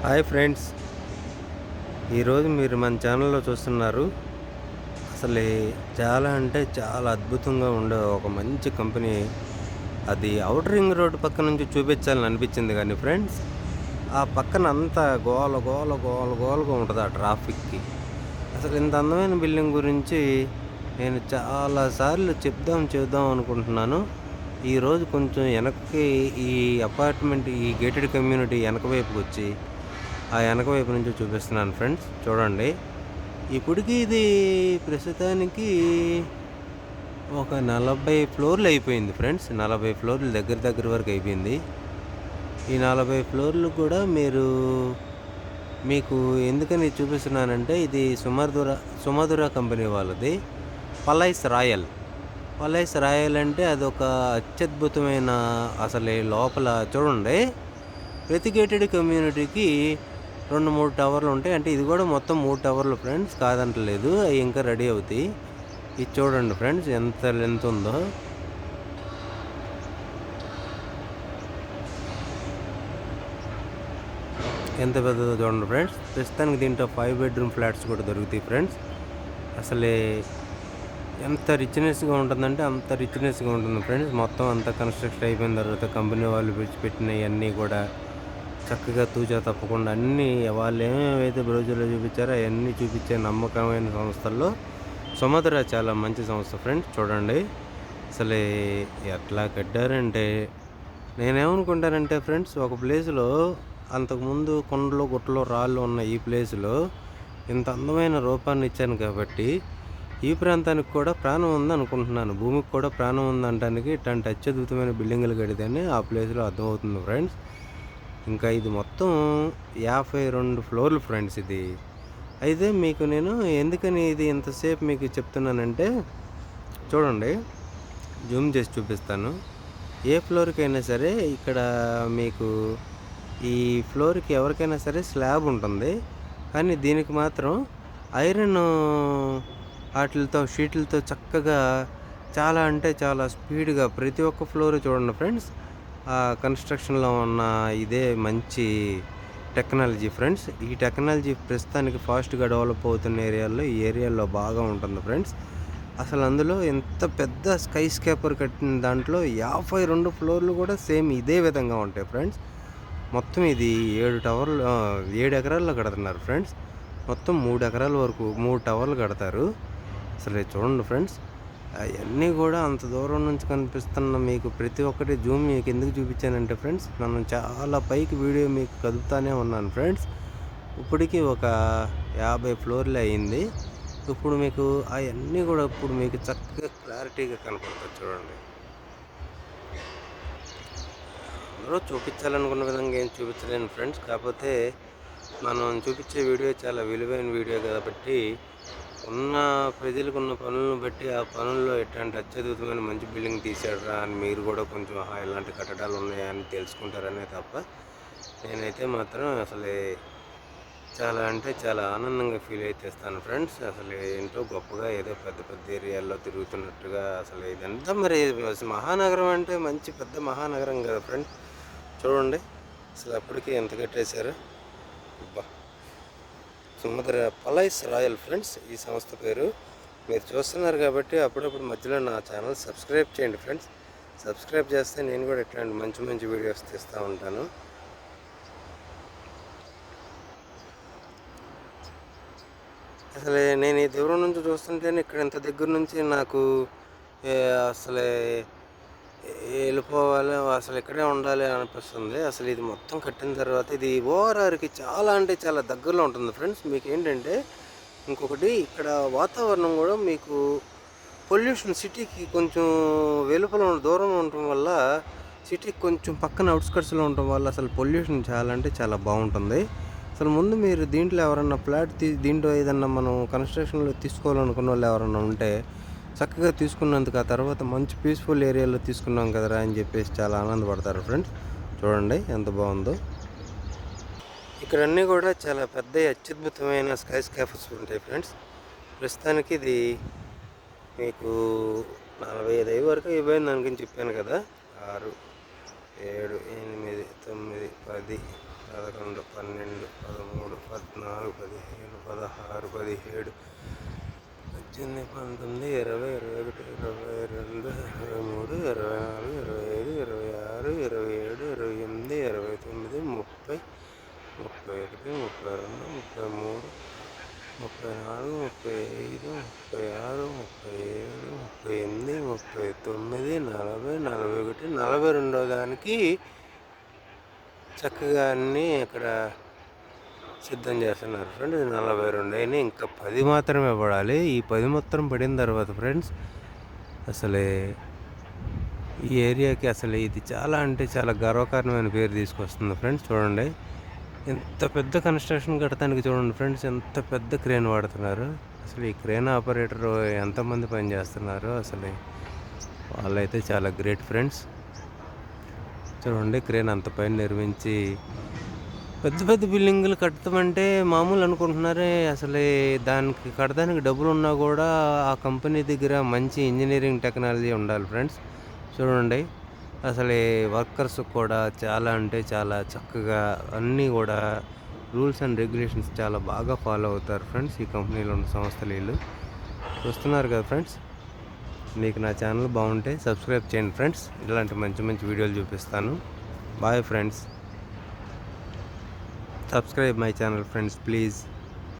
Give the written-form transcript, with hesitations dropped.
Hi friends, ఈరోజు మీరు మన ఛానల్లో చూస్తున్నారు. అసలు చాలా అంటే చాలా అద్భుతంగా ఉండే ఒక మంచి కంపెనీ. అది ఔటర్ రింగ్ రోడ్ పక్క నుంచి చూపించాలని అనిపించింది కానీ ఫ్రెండ్స్, ఆ పక్కన అంతా గోల గోల గోల గోలగా ఉంటుంది ఆ ట్రాఫిక్కి. అసలు ఇంత అందమైన బిల్డింగ్ గురించి నేను చాలాసార్లు చెప్దాం అనుకుంటున్నాను. ఈరోజు కొంచెం వెనక్కి ఈ అపార్ట్మెంట్ ఈ గేటెడ్ కమ్యూనిటీ వెనక వైపుకి వచ్చి ఆ వెనక వైపు నుంచి చూపిస్తున్నాను ఫ్రెండ్స్. చూడండి, ఇప్పటికి ఇది ప్రస్తుతానికి ఒక 40 ఫ్లోర్లు అయిపోయింది ఫ్రెండ్స్. 40 ఫ్లోర్లు దగ్గర వరకు అయిపోయింది. ఈ 40 ఫ్లోర్లు కూడా మీకు ఎందుకని చూపిస్తున్నానంటే, ఇది సుమధుర కంపెనీ వాళ్ళది. పలైస్ రాయల్ అంటే అదొక అత్యద్భుతమైన, అసలు లోపల చూడండి, ప్రతి గేటెడ్ కమ్యూనిటీకి 2-3 టవర్లు ఉంటాయి. అంటే ఇది కూడా మొత్తం 3 టవర్లు ఫ్రెండ్స్, కాదంటలేదు. అవి ఇంకా రెడీ అవుతాయి. ఇది చూడండి ఫ్రెండ్స్, ఎంత లెంత్ ఉందో. ఎంత పెద్దదో చూడండి ఫ్రెండ్స్. ప్రస్తుతానికి దీంట్లో 5 బెడ్రూమ్ ఫ్లాట్స్ కూడా దొరుకుతాయి ఫ్రెండ్స్. అసలే ఎంత రిచ్నెస్గా ఉంటుందంటే అంత రిచ్నెస్గా ఉంటుంది ఫ్రెండ్స్. మొత్తం అంతా కన్స్ట్రక్షన్ అయిపోయిన తర్వాత కంపెనీ వాళ్ళు విడిచిపెట్టినవన్నీ కూడా చక్కగా తూచా తప్పకుండా అన్నీ వాళ్ళు ఏమేమైతే బ్రౌజర్లో చూపించారో అవన్నీ చూపించే నమ్మకమైన సంస్థల్లో సుమధుర చాలా మంచి సంస్థ ఫ్రెండ్స్. చూడండి, అసలు ఎట్లా కట్టారంటే, నేనేమనుకుంటానంటే ఫ్రెండ్స్, ఒక ప్లేస్లో అంతకుముందు కొండలు గుట్టలు రాళ్ళు ఉన్న ఈ ప్లేస్లో ఇంత అందమైన రూపాన్ని ఇచ్చాను కాబట్టి ఈ ప్రాంతానికి కూడా ప్రాణం ఉంది అనుకుంటున్నాను. భూమికి కూడా ప్రాణం ఉందనడానికి ఇట్లాంటి అత్యద్భుతమైన బిల్డింగులు కడితేనే ఆ ప్లేస్లో అర్థమవుతుంది ఫ్రెండ్స్. ఇంకా ఇది మొత్తం 52 ఫ్లోర్లు ఫ్రెండ్స్ ఇది. అయితే మీకు నేను ఎందుకని ఇది ఇంతసేపు మీకు చెప్తున్నానంటే, చూడండి, జూమ్ చేసి చూపిస్తాను. ఏ ఫ్లోర్కైనా సరే ఇక్కడ మీకు ఈ ఫ్లోర్కి ఎవరికైనా సరే స్లాబ్ ఉంటుంది, కానీ దీనికి మాత్రం ఐరన్ వాటితో షీట్లతో చక్కగా చాలా అంటే చాలా స్పీడ్గా ప్రతి ఒక్క ఫ్లోర్ చూడండి ఫ్రెండ్స్. కన్స్ట్రక్షన్లో ఉన్న ఇదే మంచి టెక్నాలజీ ఫ్రెండ్స్. ఈ టెక్నాలజీ ప్రస్తుతానికి ఫాస్ట్గా డెవలప్ అవుతున్న ఏరియాల్లో ఈ ఏరియాలో బాగా ఉంటుంది ఫ్రెండ్స్. అసలు అందులో ఎంత పెద్ద స్కై స్కేపర్ కట్టిన దాంట్లో 52 ఫ్లోర్లు కూడా సేమ్ ఇదే విధంగా ఉంటాయి ఫ్రెండ్స్. మొత్తం ఇది 7 ఎకరాల్లో కడుతున్నారు ఫ్రెండ్స్. మొత్తం 3 ఎకరాల వరకు 3 టవర్లు కడతారు. అసలు చూడండి ఫ్రెండ్స్, అవన్నీ కూడా అంత దూరం నుంచి కనిపిస్తున్న మీకు ప్రతి ఒక్కటి జూమ్ మీకు ఎందుకు చూపించానంటే ఫ్రెండ్స్, నన్ను చాలా పైకి వీడియో మీకు కదుపుతానే ఉన్నాను ఫ్రెండ్స్. ఇప్పటికీ ఒక 50 ఫ్లోర్లు అయ్యింది. ఇప్పుడు మీకు అవన్నీ కూడా ఇప్పుడు మీకు చక్కగా క్లారిటీగా కనపడుతుంది. చూడండి, అందరూ చూపించాలనుకున్న విధంగా ఏం చూపించలేను ఫ్రెండ్స్. కాకపోతే మనం చూపించే వీడియో చాలా విలువైన వీడియో కాబట్టి ఉన్న ప్రజలకు ఉన్న పనులను బట్టి ఆ పనుల్లో ఎట్లాంటి అత్యద్భుతమైన మంచి బిల్డింగ్ తీసాడురా అని మీరు కూడా కొంచెం ఇలాంటి కట్టడాలు ఉన్నాయా అని తెలుసుకుంటారనే తప్ప, నేనైతే మాత్రం అసలు చాలా అంటే చాలా ఆనందంగా ఫీల్ అయితేస్తాను ఫ్రెండ్స్. అసలు ఏంటో గొప్పగా ఏదో పెద్ద పెద్ద ఏరియాల్లో తిరుగుతున్నట్టుగా. అసలు ఇదంతా మరి మహానగరం అంటే మంచి పెద్ద మహానగరం కదా ఫ్రెండ్స్. చూడండి, అసలు అప్పటికి ఎంత కట్టేశారు. సుమధుర పలైస్ రాయల్ ఫ్రెండ్స్ ఈ సంస్థ పేరు. మీరు చూస్తున్నారు కాబట్టి అప్పుడప్పుడు మధ్యలో నా ఛానల్ సబ్స్క్రైబ్ చేయండి ఫ్రెండ్స్. సబ్స్క్రైబ్ చేస్తే నేను కూడా ఇట్లాంటి మంచి మంచి వీడియోస్ తీస్తూ ఉంటాను. అసలు నేను ఈ దూరం నుంచి చూస్తుంటేనే ఇక్కడ ఇంత దగ్గర నుంచి నాకు అసలే వెళ్ళిపోవాలి, అసలు ఇక్కడే ఉండాలి అనిపిస్తుంది. అసలు ఇది మొత్తం కట్టిన తర్వాత ఇది ఓఆర్ఆర్కి చాలా అంటే చాలా దగ్గరలో ఉంటుంది ఫ్రెండ్స్. మీకు ఏంటంటే ఇంకొకటి, ఇక్కడ వాతావరణం కూడా మీకు పొల్యూషన్ సిటీకి కొంచెం వెలుపల దూరం ఉండటం వల్ల, సిటీకి కొంచెం పక్కన అవుట్స్కట్స్లో ఉండటం వల్ల అసలు పొల్యూషన్ చాలా అంటే చాలా బాగుంటుంది. అసలు ముందు మీరు దీంట్లో ఎవరన్నా దీంట్లో ఏదన్నా మనం కన్స్ట్రక్షన్లో తీసుకోవాలనుకున్న వాళ్ళు ఎవరన్నా ఉంటే చక్కగా తీసుకున్నందుకు ఆ తర్వాత మంచి పీస్ఫుల్ ఏరియాలో తీసుకున్నాం కదరా అని చెప్పేసి చాలా ఆనందపడతారు ఫ్రెండ్స్. చూడండి ఎంత బాగుందో. ఇక్కడ అన్నీ కూడా చాలా పెద్ద అత్యద్భుతమైన స్కై స్కాపర్స్ ఉంటాయి ఫ్రెండ్స్. ప్రస్తుతానికి ఇది మీకు 45 వరకు అయిపోయింది అనుకుని చెప్పాను కదా. 6, 7, 8, 9, 10, 11, 12, 13, 14, 15, 16, 17, 18, 19, 20, 21, 22, 23, 24, 25, 26, 27, 28, 29, 30, 31, 32, 33, 34, 35, 36, 37, 38, 39, 40, 41, 42 దానికి చక్కగా అన్నీ ఇక్కడ సిద్ధం చేస్తున్నారు ఫ్రెండ్స్. 42 అయినా ఇంకా 10 మాత్రమే పడాలి. ఈ 10 మొత్తం పడిన తర్వాత ఫ్రెండ్స్ అసలే ఈ ఏరియాకి అసలు ఇది చాలా అంటే చాలా గర్వకారణమైన పేరు తీసుకొస్తుంది ఫ్రెండ్స్. చూడండి ఎంత పెద్ద కన్స్ట్రక్షన్ కట్టడానికి చూడండి ఫ్రెండ్స్, ఎంత పెద్ద క్రేన్ వాడుతున్నారు. అసలు ఈ క్రేన్ ఆపరేటర్ ఎంతమంది పని చేస్తున్నారు, అసలు వాళ్ళైతే చాలా గ్రేట్ ఫ్రెండ్స్. చూడండి క్రేన్ అంత పైన నిర్మించి పెద్ద పెద్ద బిల్డింగులు కడతామంటే మామూలు అనుకుంటున్నారే, అసలు దానికి కట్టడానికి డబ్బులు ఉన్నా కూడా ఆ కంపెనీ దగ్గర మంచి ఇంజనీరింగ్ టెక్నాలజీ ఉండాలి ఫ్రెండ్స్. చూడండి అసలు వర్కర్స్ కూడా చాలా అంటే చాలా చక్కగా అన్నీ కూడా రూల్స్ అండ్ రెగ్యులేషన్స్ చాలా బాగా ఫాలో అవుతారు ఫ్రెండ్స్. ఈ కంపెనీలో ఉన్న సంస్థలు వీళ్ళు చూస్తున్నారు కదా ఫ్రెండ్స్. మీకు నా ఛానల్ బాగుంటే సబ్స్క్రైబ్ చేయండి ఫ్రెండ్స్. ఇలాంటి మంచి మంచి వీడియోలు చూపిస్తాను. Bye friends. Subscribe my channel friends please.